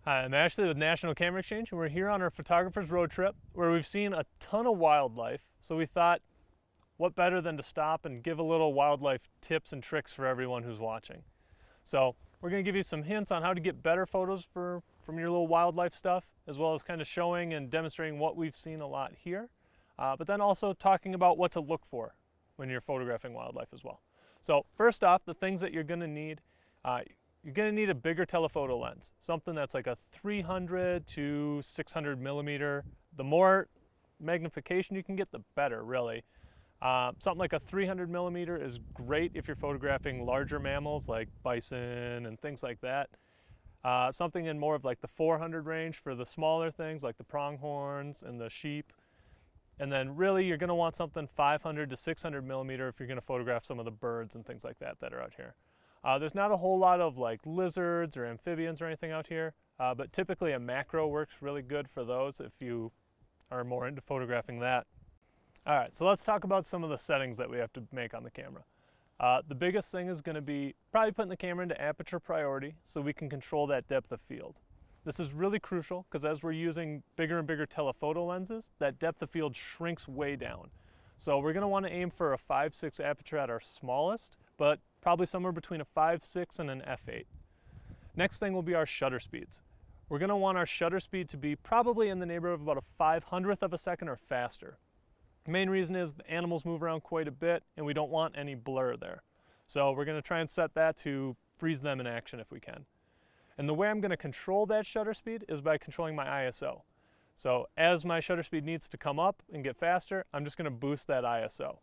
Hi, I'm Ashley with National Camera Exchange, and we're here on our photographer's road trip where we've seen a ton of wildlife. So we thought, what better than to stop and give a little wildlife tips and tricks for everyone who's watching. So we're going to give you some hints on how to get better photos from your little wildlife stuff, as well as kind of showing and demonstrating what we've seen a lot here, but then also talking about what to look for when you're photographing wildlife as well. So first off, the things that you're going to need, you're going to need a bigger telephoto lens, something that's like a 300 to 600 millimeter. The more magnification you can get, the better, really. Something like a 300 millimeter is great if you're photographing larger mammals like bison and things like that. Something in more of like the 400 range for the smaller things like the pronghorns and the sheep. And then really you're going to want something 500 to 600 millimeter if you're going to photograph some of the birds and things like that that are out here. There's not a whole lot of like lizards or amphibians or anything out here, but typically a macro works really good for those if you are more into photographing that. All right, so let's talk about some of the settings that we have to make on the camera. The biggest thing is going to be probably putting the camera into aperture priority so we can control that depth of field. This is really crucial because as we're using bigger and bigger telephoto lenses, that depth of field shrinks way down. So we're going to want to aim for a 5.6 aperture at our smallest, but probably somewhere between a 5.6 and an f8. Next thing will be our shutter speeds. We're going to want our shutter speed to be probably in the neighborhood of about a 500th of a second or faster. The main reason is the animals move around quite a bit and we don't want any blur there. So we're going to try and set that to freeze them in action if we can. And the way I'm going to control that shutter speed is by controlling my ISO. So as my shutter speed needs to come up and get faster, I'm just going to boost that ISO.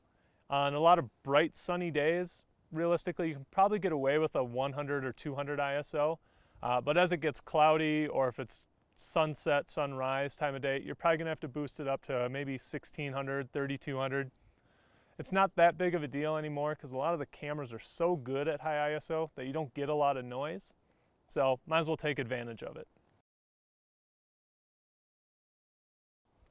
On a lot of bright sunny days, realistically, you can probably get away with a 100 or 200 ISO, but as it gets cloudy or if it's sunset, sunrise time of day, you're probably going to have to boost it up to maybe 1600, 3200. It's not that big of a deal anymore because a lot of the cameras are so good at high ISO that you don't get a lot of noise, so might as well take advantage of it.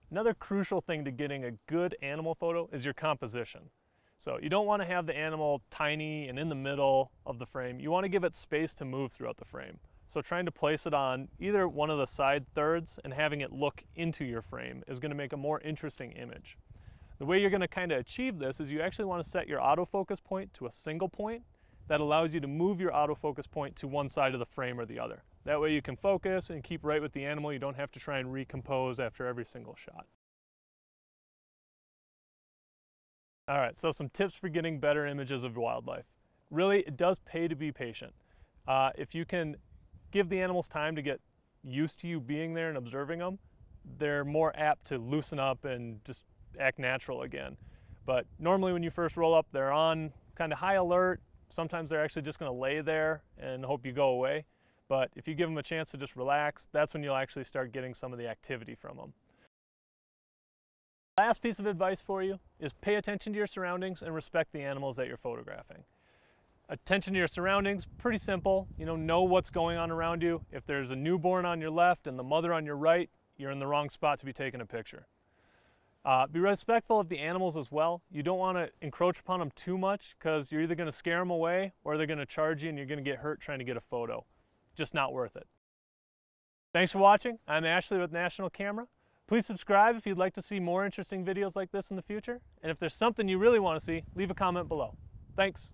Another crucial thing to getting a good animal photo is your composition. So you don't want to have the animal tiny and in the middle of the frame. You want to give it space to move throughout the frame. So trying to place it on either one of the side thirds and having it look into your frame is going to make a more interesting image. The way you're going to kind of achieve this is you actually want to set your autofocus point to a single point that allows you to move your autofocus point to one side of the frame or the other. That way you can focus and keep right with the animal. You don't have to try and recompose after every single shot. All right, so some tips for getting better images of wildlife. Really, it does pay to be patient. If you can give the animals time to get used to you being there and observing them, they're more apt to loosen up and just act natural again. But normally when you first roll up, they're on kind of high alert. Sometimes they're actually just going to lay there and hope you go away. But if you give them a chance to just relax, that's when you'll actually start getting some of the activity from them. Last piece of advice for you is pay attention to your surroundings and respect the animals that you're photographing. Attention to your surroundings, pretty simple. Know what's going on around you. If there's a newborn on your left and the mother on your right, you're in the wrong spot to be taking a picture. Be respectful of the animals as well. You don't want to encroach upon them too much because you're either going to scare them away or they're going to charge you and you're going to get hurt trying to get a photo. Just not worth it. Thanks for watching. I'm Ashley with National Camera. Please subscribe if you'd like to see more interesting videos like this in the future. And if there's something you really want to see, leave a comment below. Thanks.